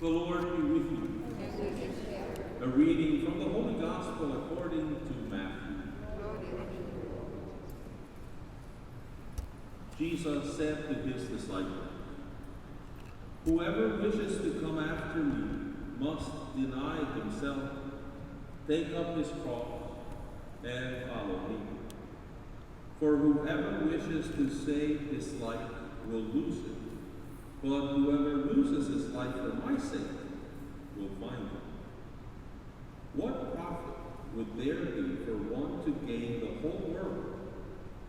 The Lord be with you. A reading from the Holy Gospel according to Matthew. Jesus said to his disciples, "Whoever wishes to come after me must deny himself, take up his cross, and follow me. For whoever wishes to save his life will lose it, but whoever loses his life for my sake will find it. What profit would there be for one to gain the whole world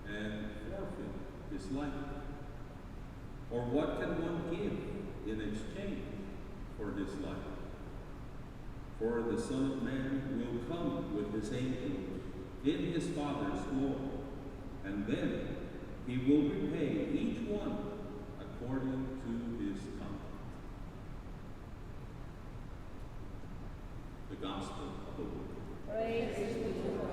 and forfeit his life? Or what can one give in exchange for his life? For the Son of Man will come with his angels in his Father's glory, and then he will repay each one according to his conduct." The Gospel of the Lord. Praise to you, Lord.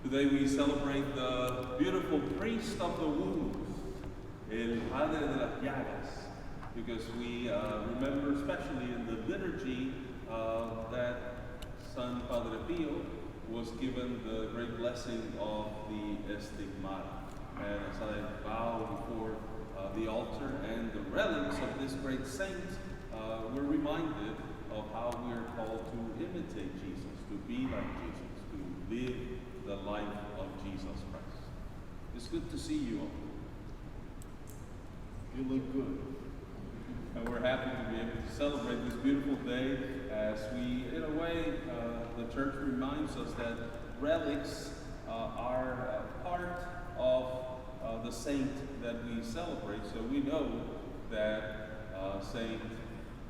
Today we celebrate the beautiful priest of the wounds, El Padre de las Llagas, because we remember especially in the liturgy that San Padre Pio was given the great blessing of the Estigmata. And as I bow before the altar and the relics of this great saint, we're reminded of how we're called to imitate Jesus, to be like Jesus, to live the life of Jesus Christ. It's good to see you all. You look good. And we're happy to be able to celebrate this beautiful day as we, in a way, the church reminds us that relics are part of the saint that we celebrate. So we know that Saint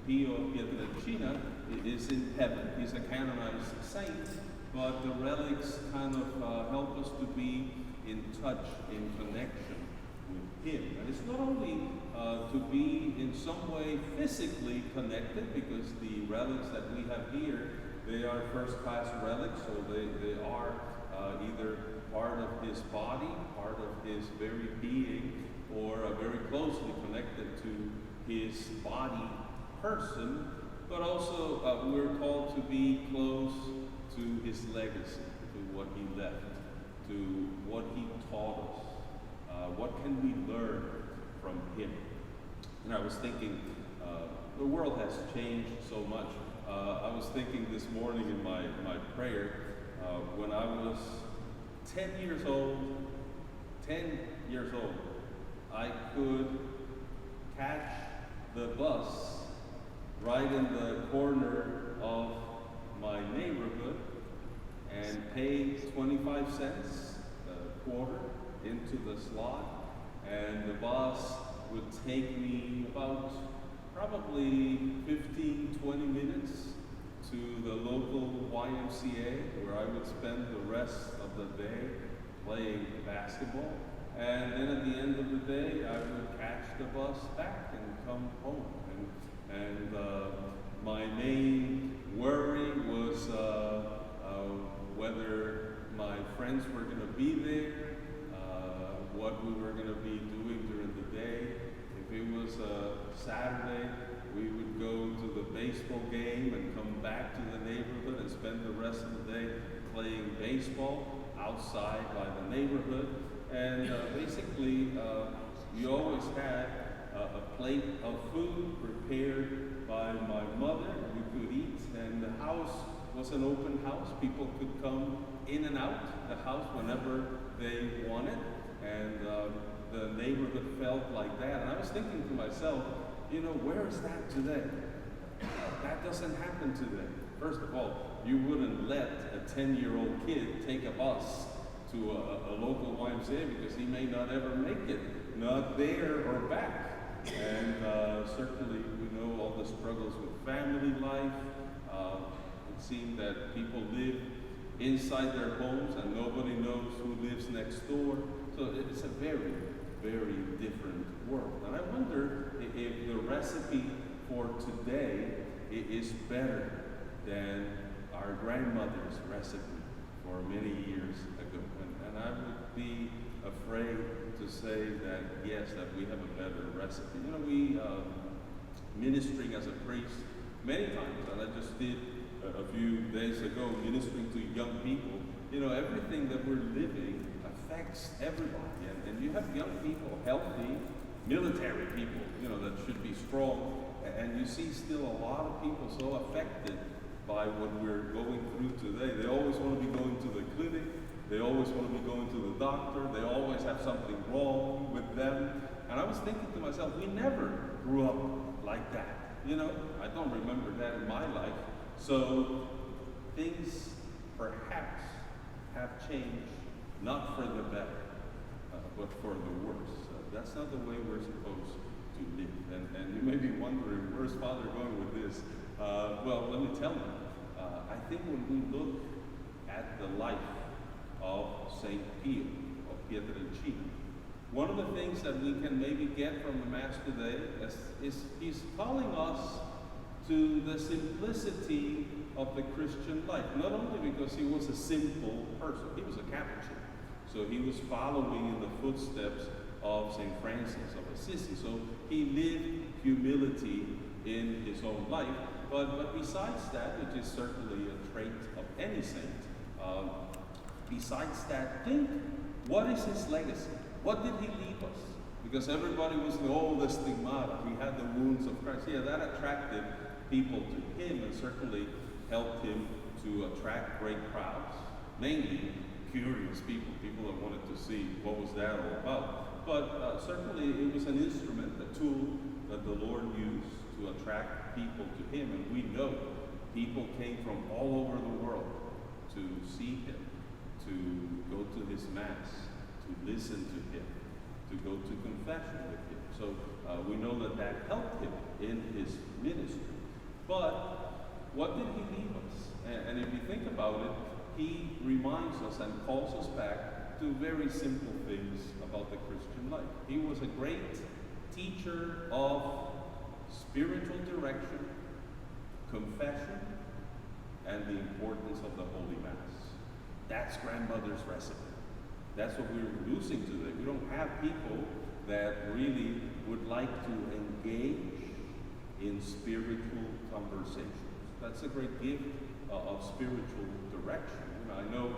Pietrelcina is in heaven. He's a canonized saint, but the relics kind of help us to be in touch, in connection with him. And it's not only to be in some way physically connected, because the relics that we have here, they are first-class relics, so they are either part of his body, part of his very being, or very closely connected to his body person, but also we're called to be close to his legacy, to what he left, to what he taught us. What can we learn from him? And I was thinking, the world has changed so much. I was thinking this morning in my prayer, when I was 10 years old, I could catch the bus right in the corner of my neighborhood and pay 25 cents a quarter into the slot, and the bus would take me about probably 15, 20 minutes to the local YMCA, where I would spend the rest of the day playing basketball. And then at the end of the day, I would catch the bus back and come home. And my main worry was whether my friends were going to be there, what we were going to be doing during the day. If it was a Saturday, we would go to the baseball game and come back to the neighborhood and spend the rest of the day playing baseball outside by the neighborhood. And basically, we always had a plate of food prepared by my mother. We could eat, and the house was an open house. People could come in and out the house whenever they wanted, and the neighborhood felt like that. And I was thinking to myself, where is that today? That doesn't happen today. First of all, you wouldn't let a 10-year-old kid take a bus to a local YMCA because he may not ever make it, not there or back. And certainly we know all the struggles with family life. It seemed that people live inside their homes and nobody knows who lives next door. So it's a very, very different world. And I wonder if the recipe for today is better than our grandmother's recipe for many years ago. And I would be afraid to say that, yes, that we have a better recipe. You know, we, ministering as a priest many times, and I just did a few days ago, ministering to young people, you know, everything that we're living affects everybody. And you have young people, healthy, military people, you know, that should be strong. And you see still a lot of people so affected by what we're going through today. They always want to be going to the clinic. They always want to be going to the doctor. They always have something wrong with them. And I was thinking to myself, we never grew up like that. You know, I don't remember that in my life. So things perhaps have changed, not for the better, but for the worse. That's not the way we're supposed to live. And you may be wondering, where's Father going with this? Well, let me tell you. I think when we look at the life of St. Pio, of Pietrelcina, one of the things that we can maybe get from the Mass today is he's calling us to the simplicity of the Christian life. Not only because he was a simple person, he was a Capuchin. So he was following in the footsteps of St. Francis of Assisi. So he lived humility in his own life. But besides that, which is certainly a trait of any saint, besides that, think, what is his legacy? What did he leave us? Because everybody was the stigmata. He had the wounds of Christ. Yeah, that attracted people to him and certainly helped him to attract great crowds, mainly curious people, people that wanted to see what was that all about. But certainly it was an instrument, a tool that the Lord used to attract people to him. And we know people came from all over the world to see him, to go to his Mass, to listen to him, to go to confession with him. So we know that helped him in his ministry. But what did he leave us? And if you think about it, he reminds us and calls us back to very simple things about the Christian life. He was a great teacher of spiritual direction, confession, and the importance of the Holy Mass. That's grandmother's recipe. That's what we're losing today. We don't have people that really would like to engage in spiritual conversations. That's a great gift of spiritual direction. I know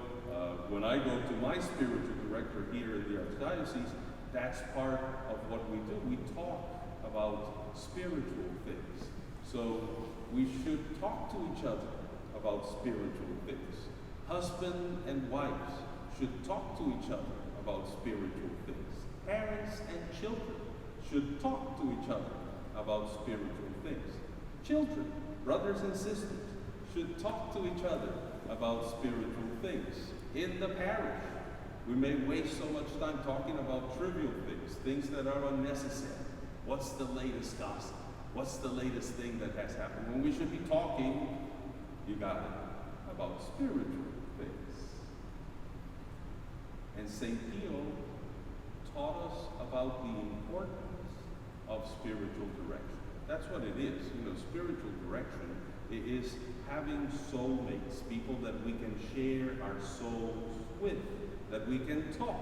when I go to my spiritual director here in the Archdiocese, that's part of what we do. We talk about spiritual things. So we should talk to each other about spiritual things. Husband and wives should talk to each other about spiritual things. Parents and children should talk to each other about spiritual things. Children, brothers and sisters, should talk to each other about spiritual things. In the parish, we may waste so much time talking about trivial things, things that are unnecessary. What's the latest gossip? What's the latest thing that has happened? When we should be talking, you got it, about spiritual things. And St. Pio taught us about the importance of spiritual direction. That's what it is. You know, spiritual direction is having soulmates, people that we can share our souls with, that we can talk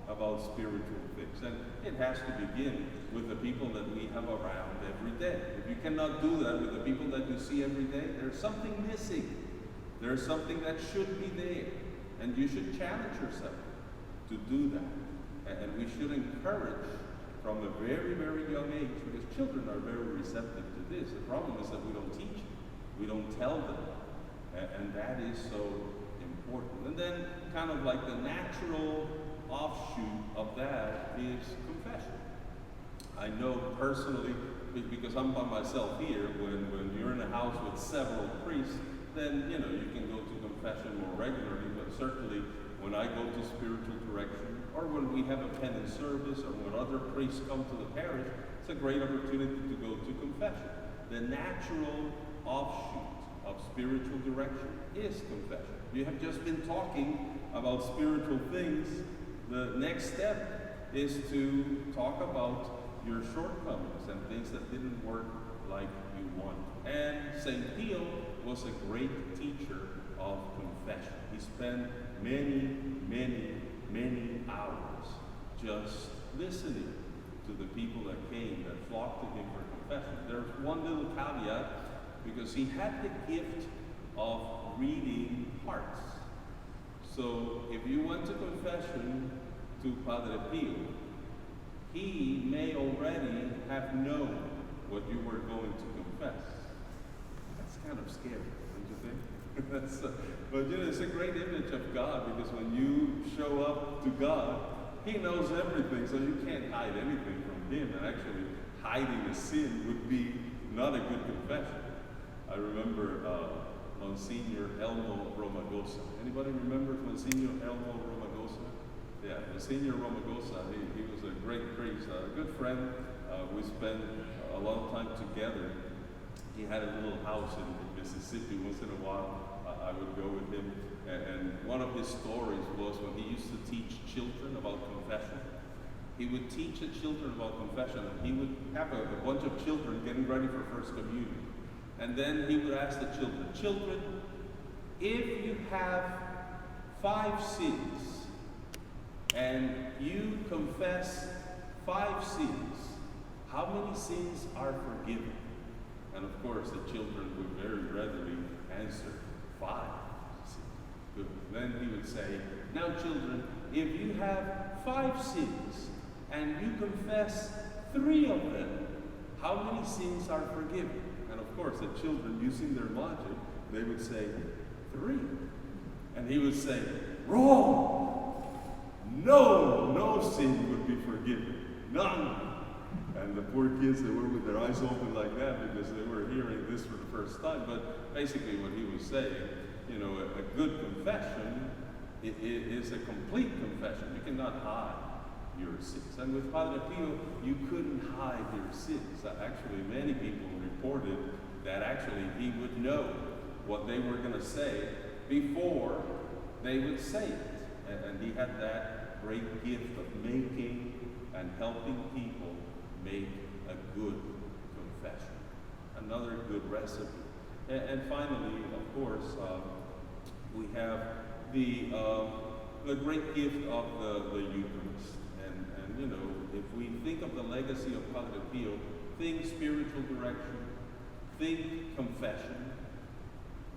about spiritual things. And it has to begin with the people that we have around every day. If you cannot do that with the people that you see every day, there's something missing. There's something that should be there. And you should challenge yourself to do that. And we should encourage from a very, very young age, because children are very receptive to this. The problem is that we don't teach them. We don't tell them. And that is so important. And then kind of like the natural offshoot of that is confession. I know personally, because I'm by myself here, when you're in a house with several priests, then, you know, you can go to confession more regularly, but certainly when I go to spiritual direction, or when we have a penance service, or when other priests come to the parish, it's a great opportunity to go to confession. The natural offshoot of spiritual direction is confession. You have just been talking about spiritual things. The next step is to talk about your shortcomings and things that didn't work like you want. And St. Pio was a great teacher of confession. He spent many, many, many hours just listening to the people that came, that flocked to him for confession. There's one little caveat, because he had the gift of reading hearts. So if you went to confession to Padre Pio, he may already have known what you were going to confess. That's kind of scary, don't you think? But you know, it's a great image of God, because when you show up to God, he knows everything, so you can't hide anything from him. And actually, hiding a sin would be not a good confession. I remember Monsignor Elmo Romagosa. Anybody remember Monsignor Elmo Romagosa? Yeah, Monsignor Romagosa, he was a great priest, a good friend. We spent a lot of time together. He had a little house in Mississippi. Once in a while, I would go with him. And one of his stories was when he used to teach children about confession. He would teach the children about confession, and he would have a bunch of children getting ready for First Communion. And then he would ask the children, "Children, if you have 5 sins, and you confess 5 sins, how many sins are forgiven?" And of course, the children would very readily answer, 5. Good. Then he would say, "Now children, if you have 5 sins, and you confess 3 of them, how many sins are forgiven?" And of course, the children, using their logic, they would say, 3. And he would say, "Wrong! No sin would be forgiven. None." And the poor kids, they were with their eyes open like that, because they were hearing this for the first time. But basically what he was saying, you know, a good confession is a complete confession. You cannot hide your sins. And with Padre Pio, you couldn't hide your sins. Actually, many people reported that actually he would know what they were going to say before they would say it. And he had that great gift of making and helping people make a good confession. Another good recipe. And finally, of course, we have the great gift of the Eucharist. And you know, if we think of the legacy of Padre Pio, think spiritual direction, think confession,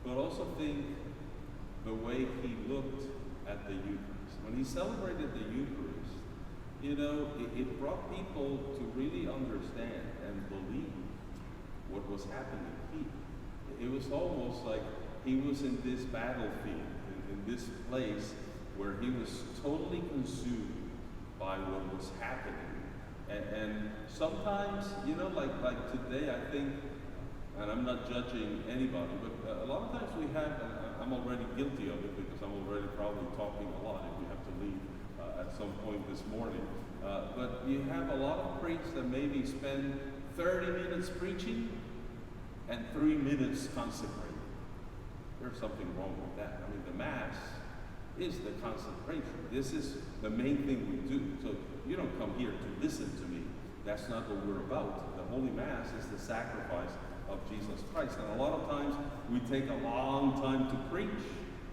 but also think the way he looked at the Eucharist. When he celebrated the Eucharist, you know, it brought people to really understand and believe what was happening here. It was almost like he was in this battlefield, in this place where he was totally consumed by what was happening. And sometimes, you know, like today, I think, and I'm not judging anybody, but a lot of times we have, and I'm already guilty of it because I'm already probably talking a lot if we have to leave at some point this morning. But you have a lot of priests that maybe spend 30 minutes preaching and 3 minutes consecrating. There's something wrong with that. I mean, the Mass is the consecration. This is the main thing we do. So you don't come here to listen to me. That's not what we're about. The Holy Mass is the sacrifice of Jesus Christ. And a lot of times we take a long time to preach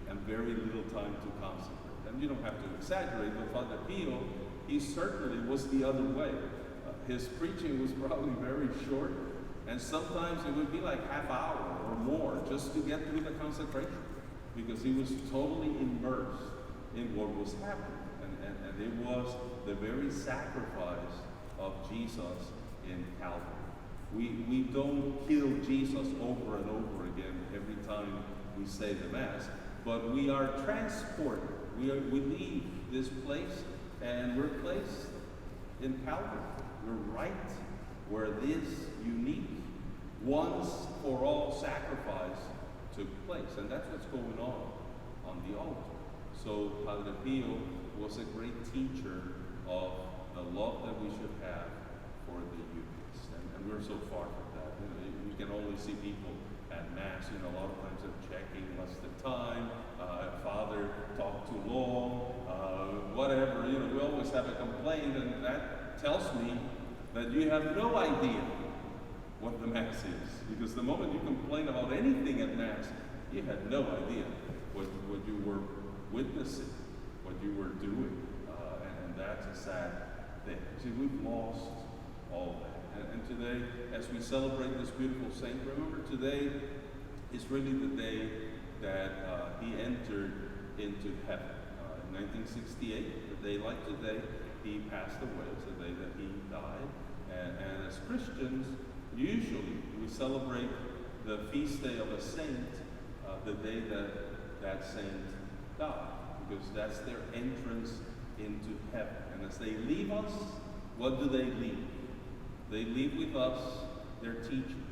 and very little time to consecrate. And you don't have to exaggerate, but Father Pio, he certainly was the other way. His preaching was probably very short, and sometimes it would be like half hour or more just to get through the consecration, because he was totally immersed in what was happening. And it was the very sacrifice of Jesus in Calvary. We don't kill Jesus over and over again every time we say the Mass, but we are transported. We leave this place and we're placed in Calvary. We're right where this unique, once for all sacrifice took place. And that's what's going on the altar. So Padre Pio was a great teacher of the love that we should have for the Eucharist. And we're so far from that. You know, you can only see people at Mass, you know, a lot of times they're checking what's the time, Father talked too long, whatever, you know, we always have a complaint, and that tells me that you have no idea what the Mass is. Because the moment you complain about anything at Mass, you had no idea what you were witnessing, what you were doing. And that's a sad thing. See, we've lost all that. And today, as we celebrate this beautiful saint, remember today is really the day that he entered into heaven. In 1968, a day like today, he passed away. It's the day that he died. And as Christians, usually we celebrate the feast day of a saint the day that that saint died, because that's their entrance into heaven. And as they leave us, what do they leave? They leave with us their teaching.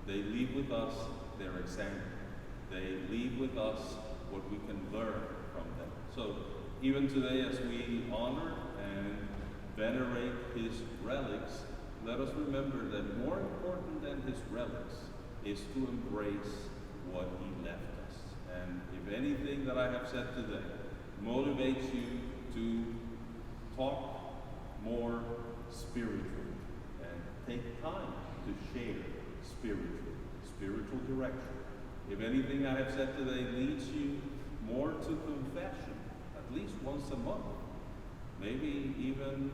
They leave with us their example. They leave with us what we can learn from them. So even today, as we honor and venerate his relics, let us remember that more important than his relics is to embrace what he left us. And if anything that I have said today motivates you to talk more spiritually and take time to share spiritual direction. If anything I have said today leads you more to confession, at least once a month, maybe even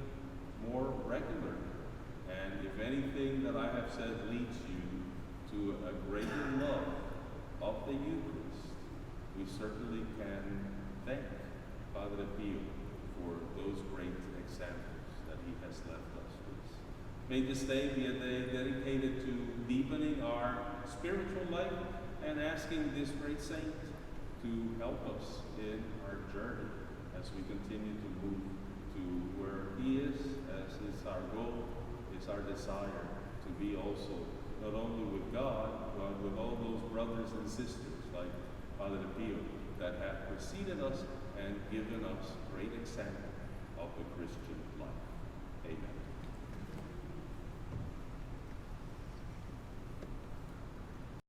more regularly. And if anything that I have said leads you to a greater love of the Eucharist, we certainly can thank Padre Pio for those great examples that he has left us with. May this day be a day dedicated to deepening our spiritual life and asking this great saint to help us in our journey as we continue to move to where he is, as is our goal, is our desire to be also not only with God, but with all those brothers and sisters like Padre Pio that have preceded us and given us great examples